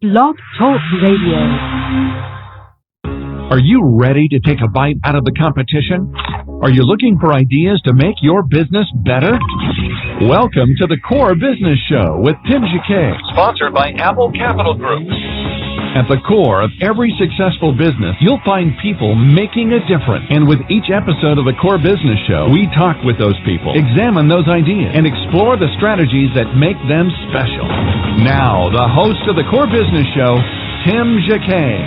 Blog Talk Radio. Are you ready to take a bite out of the competition? Are you looking for ideas to make your business better? Welcome to the Core Business Show with Tim Jacquet, sponsored by Apple Capital Group. At the core of every successful business, you'll find people making a difference. And with each episode of the Core Business Show, we talk with those people, examine those ideas, and explore the strategies that make them special. Now, the host of the Core Business Show, Tim Jacquet.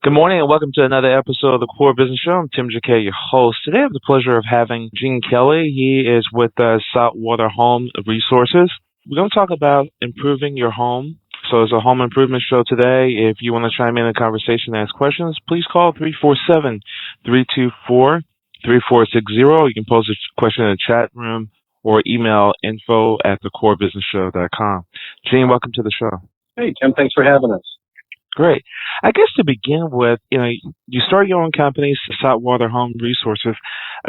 Good morning and welcome to another episode of the Core Business Show. I'm Tim Jacquet, your host. Today I have the pleasure of having Gene Kelly. He is with Saltwater Home Resources. We're going to talk about improving your home. So it's a home improvement show today. If you want to chime in the conversation and ask questions, please call 347-324-3460. You can post a question in the chat room or email info@thecorebusinessshow.com. Gene, welcome to the show. Hey, Tim, thanks for having us. Great. I guess to begin with, you start your own company, Saltwater Home Resources.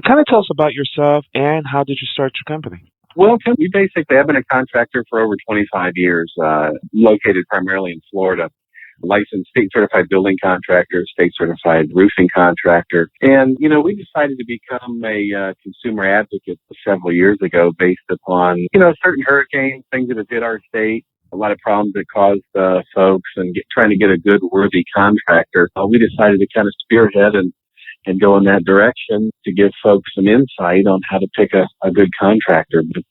Kind of tell us about yourself and how did you start your company? Well, Tim, I've been a contractor for over 25 years, located primarily in Florida. Licensed state-certified building contractor, state-certified roofing contractor. And, we decided to become a consumer advocate several years ago based upon, certain hurricanes, things that have hit our state. A lot of problems that caused folks and trying to get a good, worthy contractor. We decided to kind of spearhead and go in that direction to give folks some insight on how to pick a good contractor. But,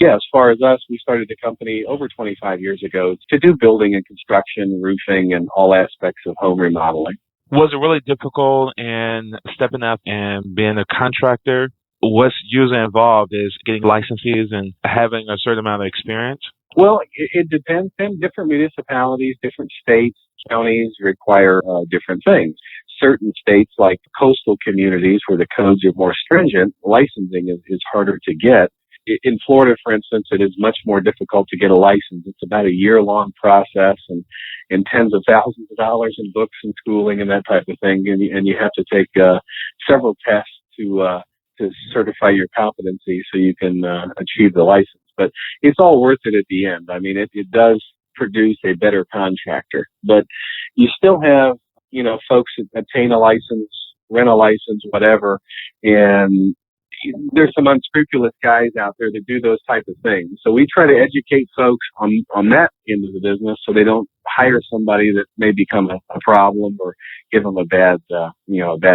as far as us, we started the company over 25 years ago to do building and construction, roofing, and all aspects of home remodeling. Was it really difficult in stepping up and being a contractor? What's usually involved is getting licenses and having a certain amount of experience? Well, it depends. Different municipalities, different states, counties require different things. Certain states, like coastal communities where the codes are more stringent, licensing is harder to get. In Florida, for instance, it is much more difficult to get a license. It's about a year-long process and tens of thousands of dollars in books and schooling and that type of thing. And you have to take several tests to certify your competency so you can achieve the license. But it's all worth it at the end. I mean, it does produce a better contractor. But you still have, folks that obtain a license, rent a license, whatever, and there's some unscrupulous guys out there that do those type of things. So we try to educate folks on that end of the business so they don't hire somebody that may become a problem or give them a bad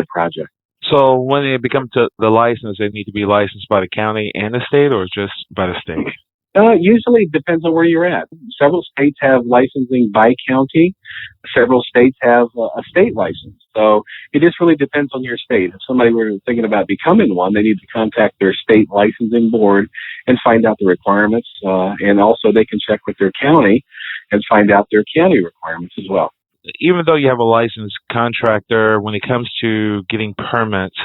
project. So when they become to the license, they need to be licensed by the county and the state, or just by the state? Usually it depends on where you're at. Several states have licensing by county. Several states have a state license. So it just really depends on your state. If somebody were thinking about becoming one, they need to contact their state licensing board and find out the requirements. And also they can check with their county and find out their county requirements as well. Even though you have a licensed contractor, when it comes to getting permits,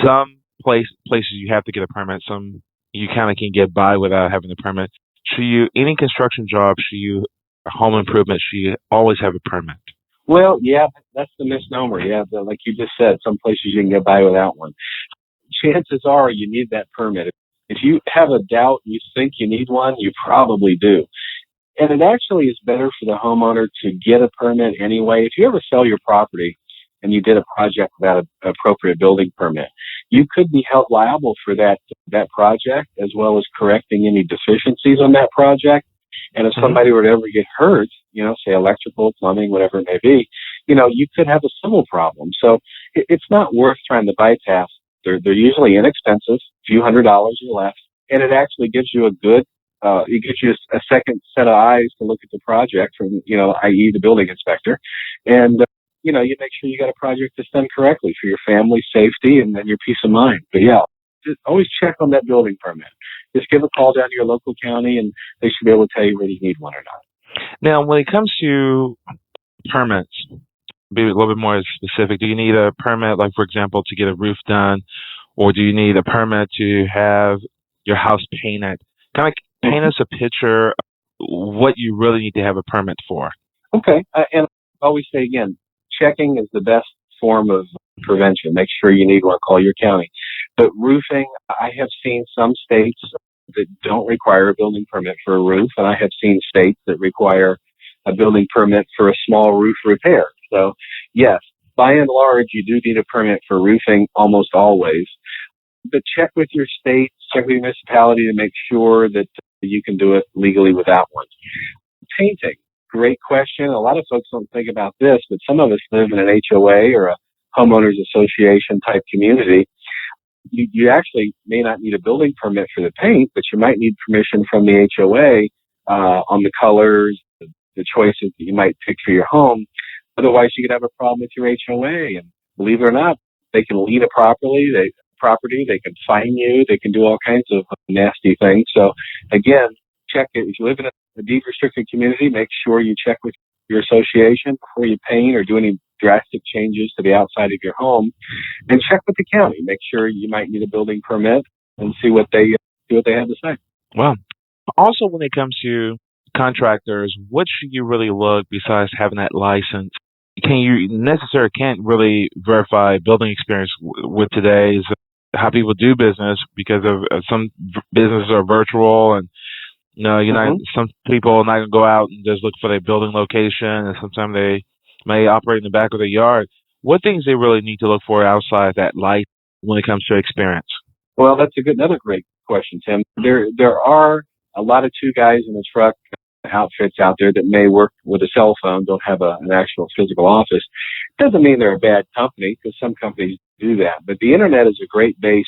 some places you have to get a permit, some you kind of can get by without having a permit. Any construction job, home improvement, should you always have a permit? Well, yeah, that's the misnomer. Yeah, like you just said, some places you can get by without one. Chances are you need that permit. If you have a doubt, you think you need one, you probably do. And it actually is better for the homeowner to get a permit anyway. If you ever sell your property and you did a project without an appropriate building permit, you could be held liable for that project as well as correcting any deficiencies on that project. And if somebody were to ever get hurt, say electrical, plumbing, whatever it may be, you could have a civil problem. So it's not worth trying to bypass. They're usually inexpensive, a few $100s or less, and it actually gives you it gives you a second set of eyes to look at the project from, i.e. the building inspector. And, you make sure you got a project that's done correctly for your family's safety and then your peace of mind. But yeah, just always check on that building permit. Just give a call down to your local county and they should be able to tell you whether you need one or not. Now, when it comes to permits, be a little bit more specific. Do you need a permit, like, for example, to get a roof done? Or do you need a permit to have your house painted? Kind of paint us a picture of what you really need to have a permit for. Okay. And I always say, again, checking is the best form of prevention. Make sure you need one, call your county. But roofing, I have seen some states that don't require a building permit for a roof, and I have seen states that require a building permit for a small roof repair. So, yes, by and large, you do need a permit for roofing almost always. But check with your state, check with your municipality to make sure that you can do it legally without one. Painting, great question. A lot of folks don't think about this, but some of us live in an HOA or a homeowners association type community. You actually may not need a building permit for the paint, but you might need permission from the HOA on the colors, the choices that you might pick for your home. Otherwise, you could have a problem with your HOA. And believe it or not, they can lien a property, they can fine you, they can do all kinds of nasty things. So again, check it. If you live in a deed restricted community, make sure you check with your association before you paint or do any drastic changes to the outside of your home, and check with the county. Make sure you might need a building permit and see what they have to say. Well, also when it comes to contractors, what should you really look besides having that license? Can't really verify building experience with today's how people do business because of some businesses are virtual and some people are not going to go out and just look for their building location, and sometimes they may operate in the back of their yard. What things they really need to look for outside that light when it comes to experience? Well, that's another great question, Tim. There are a lot of two guys in a truck outfits out there that may work with a cell phone, don't have an actual physical office. Doesn't mean they're a bad company, because some companies do that. But the internet is a great base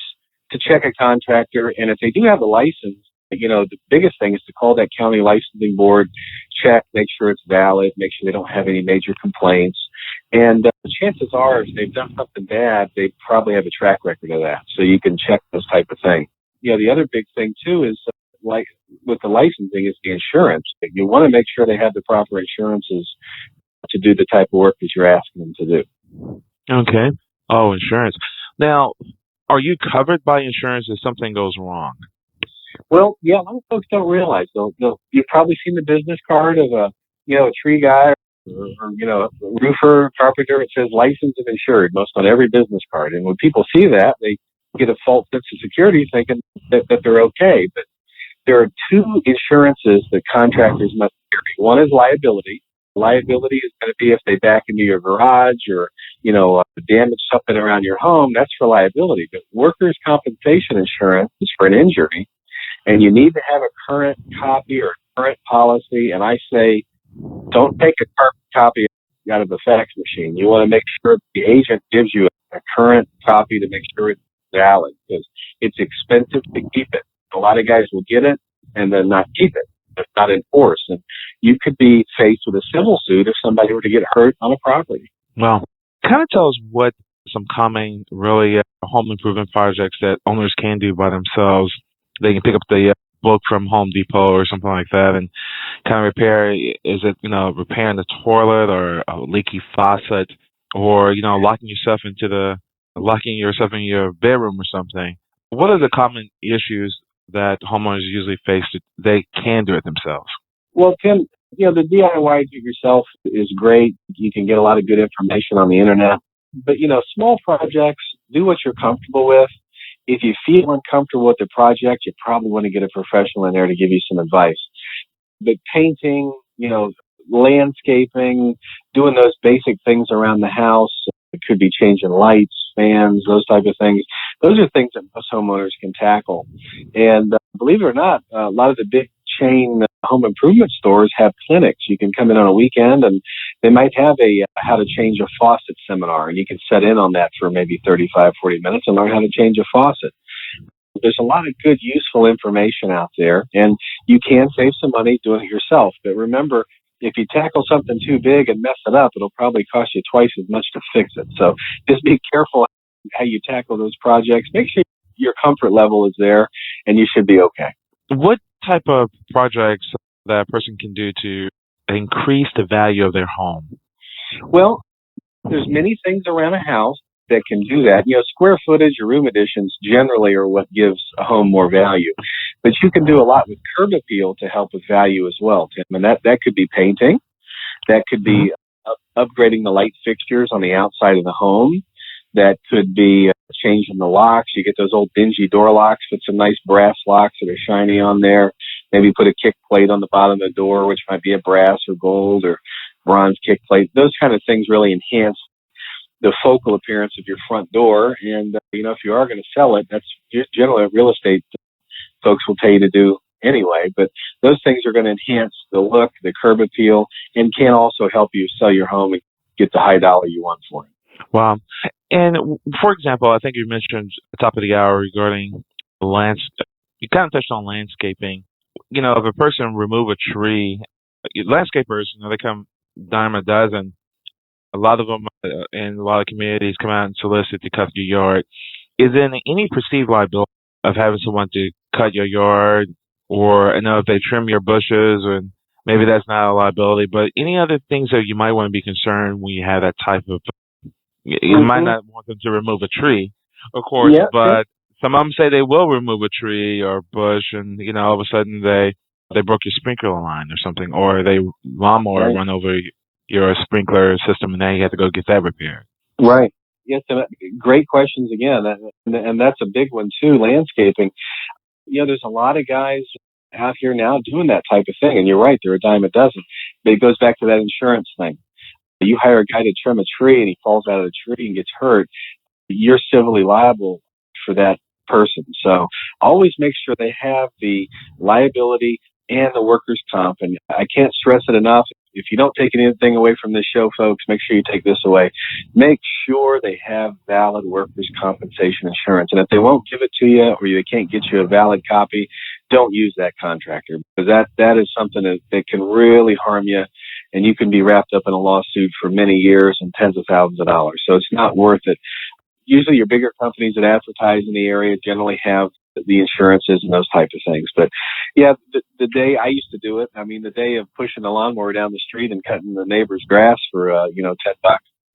to check a contractor, and if they do have a license, the biggest thing is to call that county licensing board, check, make sure it's valid, make sure they don't have any major complaints. And chances are, if they've done something bad, they probably have a track record of that. So you can check those type of things. The other big thing too is like with the licensing is the insurance. You want to make sure they have the proper insurances to do the type of work that you're asking them to do. Okay. Oh, insurance. Now, are you covered by insurance if something goes wrong? Well, yeah, a lot of folks don't realize. You've probably seen the business card of a tree guy or a roofer, carpenter. It says licensed and insured most on every business card. And when people see that, they get a false sense of security thinking that they're okay. But there are two insurances that contractors must carry. One is liability. Liability is going to be if they back into your garage or, damage something around your home. That's for liability. But workers' compensation insurance is for an injury. And you need to have a current copy or a current policy. And I say, don't take a current copy out of the fax machine. You want to make sure the agent gives you a current copy to make sure it's valid, because it's expensive to keep it. A lot of guys will get it and then not keep it. It's not enforced. And you could be faced with a civil suit if somebody were to get hurt on a property. Well, kind of tell us what some common, really home improvement projects that owners can do by themselves. They can pick up the book from Home Depot or something like that and kind of repair. Is it, repairing the toilet or a leaky faucet, or, locking yourself in your bedroom or something? What are the common issues that homeowners usually face that they can do it themselves? Well, Tim, the DIY do-it-yourself is great. You can get a lot of good information on the internet. But, small projects, do what you're comfortable with. If you feel uncomfortable with the project, you probably want to get a professional in there to give you some advice. But painting, landscaping, doing those basic things around the house, it could be changing lights, fans, those type of things. Those are things that most homeowners can tackle. And believe it or not, a lot of the big chain home improvement stores have clinics. You can come in on a weekend and they might have a how to change a faucet seminar, and you can set in on that for maybe 35, 40 minutes and learn how to change a faucet. There's a lot of good, useful information out there, and you can save some money doing it yourself. But remember, if you tackle something too big and mess it up, it'll probably cost you twice as much to fix it. So just be careful how you tackle those projects. Make sure your comfort level is there, and you should be okay. What type of projects that a person can do to increase the value of their home? Well, there's many things around a house that can do that. Square footage or room additions generally are what gives a home more value. But you can do a lot with curb appeal to help with value as well, Tim. And that could be painting. That could be upgrading the light fixtures on the outside of the home. That could be changing the locks. You get those old dingy door locks, put some nice brass locks that are shiny on there. Maybe put a kick plate on the bottom of the door, which might be a brass or gold or bronze kick plate. Those kind of things really enhance the focal appearance of your front door. And, if you are going to sell it, that's generally what real estate folks will tell you to do anyway. But those things are going to enhance the look, the curb appeal, and can also help you sell your home and get the high dollar you want for it. Wow. And for example, I think you mentioned at the top of the hour regarding you kind of touched on landscaping. If a person remove a tree, landscapers, they come dime a dozen. A lot of them in a lot of communities come out and solicit to cut your yard. Is there any perceived liability of having someone to cut your yard, or I know if they trim your bushes, or maybe that's not a liability, but any other things that you might want to be concerned when you have that type of, you might not want them to remove a tree, of course, Yeah. but some of them say they will remove a tree or bush, and all of a sudden they broke your sprinkler line or something, or they lawnmower Right. run over your sprinkler system, and now you have to go get that repaired. Right. Yes, and great questions again, and that's a big one too. Landscaping. There's a lot of guys out here now doing that type of thing, and you're right, they're a dime a dozen. But it goes back to that insurance thing. You hire a guy to trim a tree, and he falls out of the tree and gets hurt. You're civilly liable for that person. So always make sure they have the liability and the workers' comp. And I can't stress it enough. If you don't take anything away from this show, folks, make sure you take this away. Make sure they have valid workers' compensation insurance. And if they won't give it to you, or they can't get you a valid copy, don't use that contractor, because that is something that can really harm you, and you can be wrapped up in a lawsuit for many years and tens of thousands of dollars. So it's not worth it. Usually your bigger companies that advertise in the area generally have the insurances and those type of things. But yeah, the day I used to do it, the day of pushing the lawnmower down the street and cutting the neighbor's grass for, $10,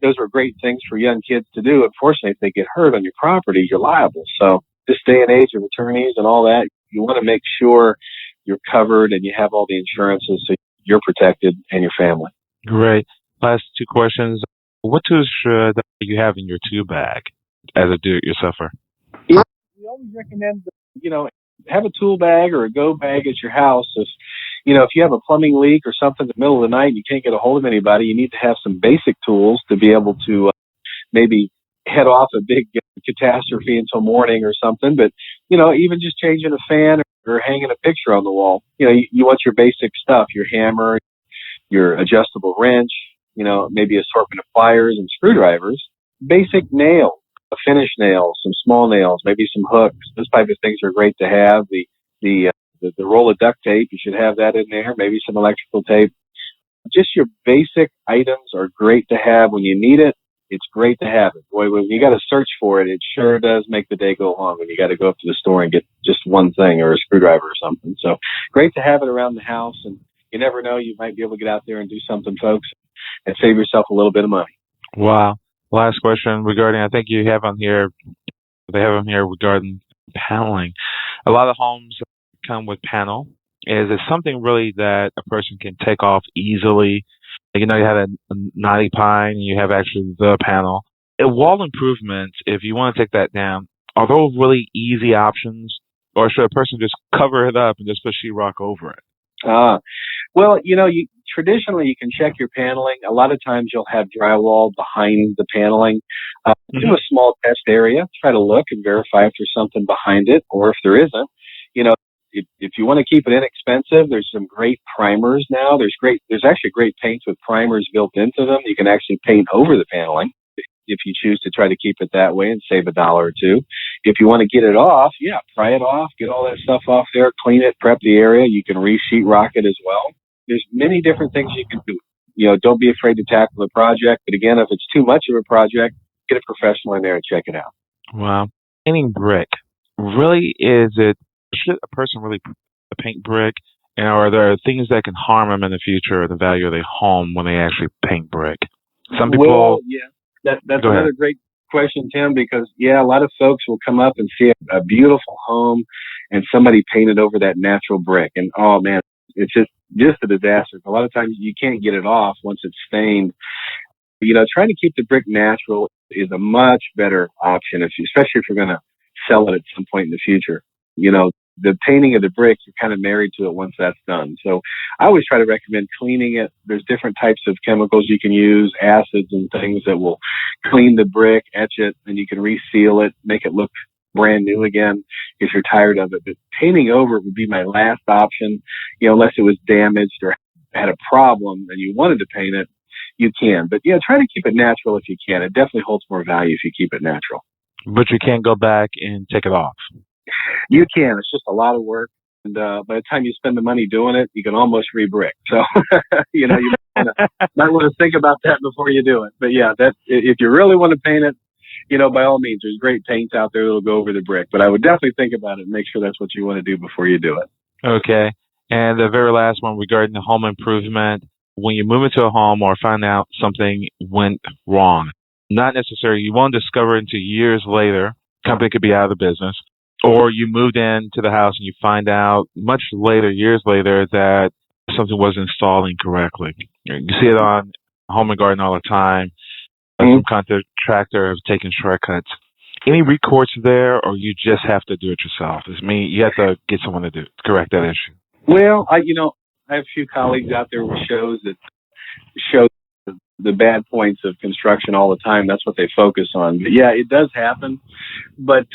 those were great things for young kids to do. Unfortunately, if they get hurt on your property, you're liable. So this day and age of attorneys and all that, you want to make sure you're covered and you have all the insurances so you're protected and your family. Great. Last two questions. What tools should you have in your tool bag as a do-it-yourselfer? Yeah, we always recommend, have a tool bag or a go bag at your house. If you have a plumbing leak or something in the middle of the night and you can't get a hold of anybody, you need to have some basic tools to be able to maybe head off a big catastrophe until morning or something. But, even just changing a fan or hanging a picture on the wall, you want your basic stuff, your hammer, your adjustable wrench, maybe assortment of pliers and screwdrivers, basic nails, a finish nail, some small nails, maybe some hooks. Those type of things are great to have. The roll of duct tape, you should have that in there. Maybe some electrical tape. Just your basic items are great to have when you need it. It's great to have it. Boy, when you got to search for it, it sure does make the day go long when you got to go up to the store and get just one thing or a screwdriver or something. So great to have it around the house, and you never know, you might be able to get out there and do something, folks, and save yourself a little bit of money. Wow. Last question regarding, I think they have on here regarding paneling. A lot of homes come with panel. Is it something really that a person can take off easily? You have a knotty pine and you have actually the panel. Wall improvements, if you want to take that down, are those really easy options? Or should a person just cover it up and just put sheetrock over it? Well, traditionally you can check your paneling. A lot of times you'll have drywall behind the paneling. Do a small test area, try to look and verify if there's something behind it, or if there isn't. If you want to keep it inexpensive, there's some great primers now. There's actually great paints with primers built into them. You can actually paint over the paneling if you choose to try to keep it that way and save $1 or $2. If you want to get it off, pry it off, get all that stuff off there, clean it, prep the area. You can re-sheetrock it as well. There's many different things you can do. Don't be afraid to tackle the project. But again, if it's too much of a project, get a professional in there and check it out. Wow. Painting brick. Really, should a person really paint brick? And are there things that can harm them in the future or the value of their home when they actually paint brick? Some people. Well, yeah, that's another great question, Tim, because a lot of folks will come up and see a beautiful home and somebody painted over that natural brick. And oh man, it's just a disaster. A lot of times you can't get it off once it's stained. Trying to keep the brick natural is a much better option, especially if you're going to sell it at some point in the future. The painting of the brick, you're kind of married to it once that's done. So I always try to recommend cleaning it. There's different types of chemicals you can use, acids and things that will clean the brick, etch it, and you can reseal it, make it look brand new again if you're tired of it. But painting over would be my last option, unless it was damaged or had a problem and you wanted to paint it, you can. But try to keep it natural if you can. It definitely holds more value if you keep it natural. But you can't go back and take it off. You can. It's just a lot of work. And by the time you spend the money doing it, you can almost re-brick. So, you might want to think about that before you do it. But yeah, if you really want to paint it, by all means, there's great paints out there that'll go over the brick. But I would definitely think about it and make sure that's what you want to do before you do it. Okay. And the very last one regarding the home improvement, when you move into a home or find out something went wrong, not necessarily, you won't discover it until years later. Company could be out of the business. Or you moved into the house and you find out much later, years later, that something wasn't installed incorrectly. You see it on Home and Garden all the time. Some contractor have taken shortcuts. Any recourse there, or you just have to do it yourself? You have to get someone to correct that issue. Well, I have a few colleagues out there with shows that show the bad points of construction all the time. That's what they focus on. But yeah, it does happen. But,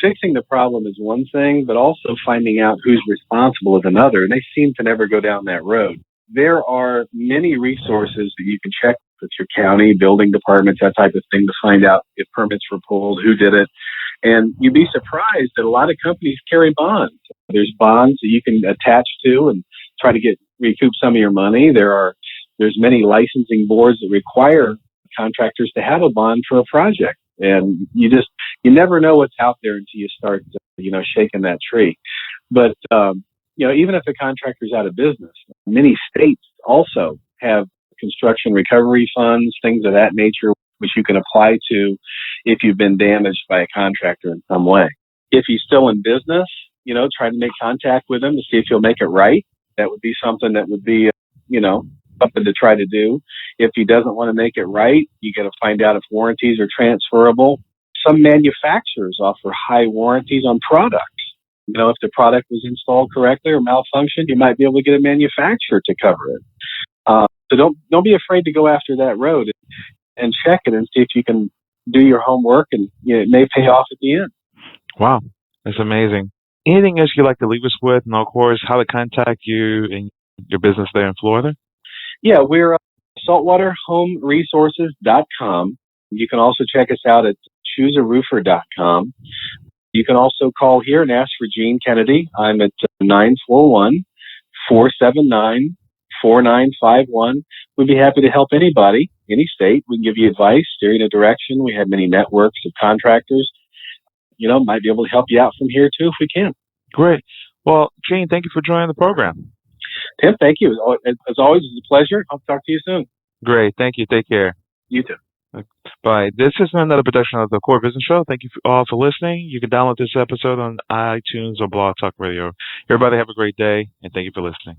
fixing the problem is one thing, but also finding out who's responsible is another. And they seem to never go down that road. There are many resources that you can check with your county, building departments, that type of thing, to find out if permits were pulled, who did it. And you'd be surprised that a lot of companies carry bonds. There's bonds that you can attach to and try to recoup some of your money. There's many licensing boards that require contractors to have a bond for a project. And you never know what's out there until you start, shaking that tree. But, even if the contractor's out of business, many states also have construction recovery funds, things of that nature, which you can apply to if you've been damaged by a contractor in some way. If he's still in business, try to make contact with him to see if he'll make it right. That would be something that would be, something to try to do. If he doesn't want to make it right, you got to find out if warranties are transferable. Some manufacturers offer high warranties on products. If the product was installed correctly or malfunctioned, you might be able to get a manufacturer to cover it. So don't be afraid to go after that road and check it and see if you can do your homework, and it may pay off at the end. Wow, that's amazing. Anything else you'd like to leave us with? And of course, how to contact you and your business there in Florida? Yeah, we're saltwaterhomeresources.com. You can also check us out at choosearoofer.com. You can also call here and ask for Gene Kennedy. I'm at 941-479-4951. We'd be happy to help anybody, any state. We can give you advice, steer you in a direction. We have many networks of contractors. Might be able to help you out from here too if we can. Great. Well, Gene, thank you for joining the program. Tim, thank you. As always, it's a pleasure. I'll talk to you soon. Great. Thank you. Take care. You too. Bye. This is another production of the Core Business Show. Thank you all for listening. You can download this episode on iTunes or Blog Talk Radio. Everybody have a great day, and thank you for listening.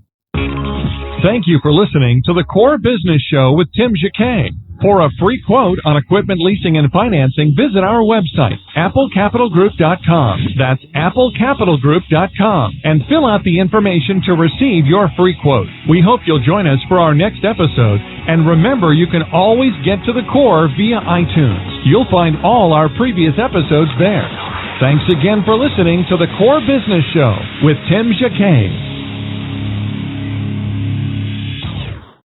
Thank you for listening to the Core Business Show with Tim Jacquet. For a free quote on equipment leasing and financing, visit our website, applecapitalgroup.com. That's applecapitalgroup.com, and fill out the information to receive your free quote. We hope you'll join us for our next episode. And remember, you can always get to the Core via iTunes. You'll find all our previous episodes there. Thanks again for listening to the Core Business Show with Tim Jacquet.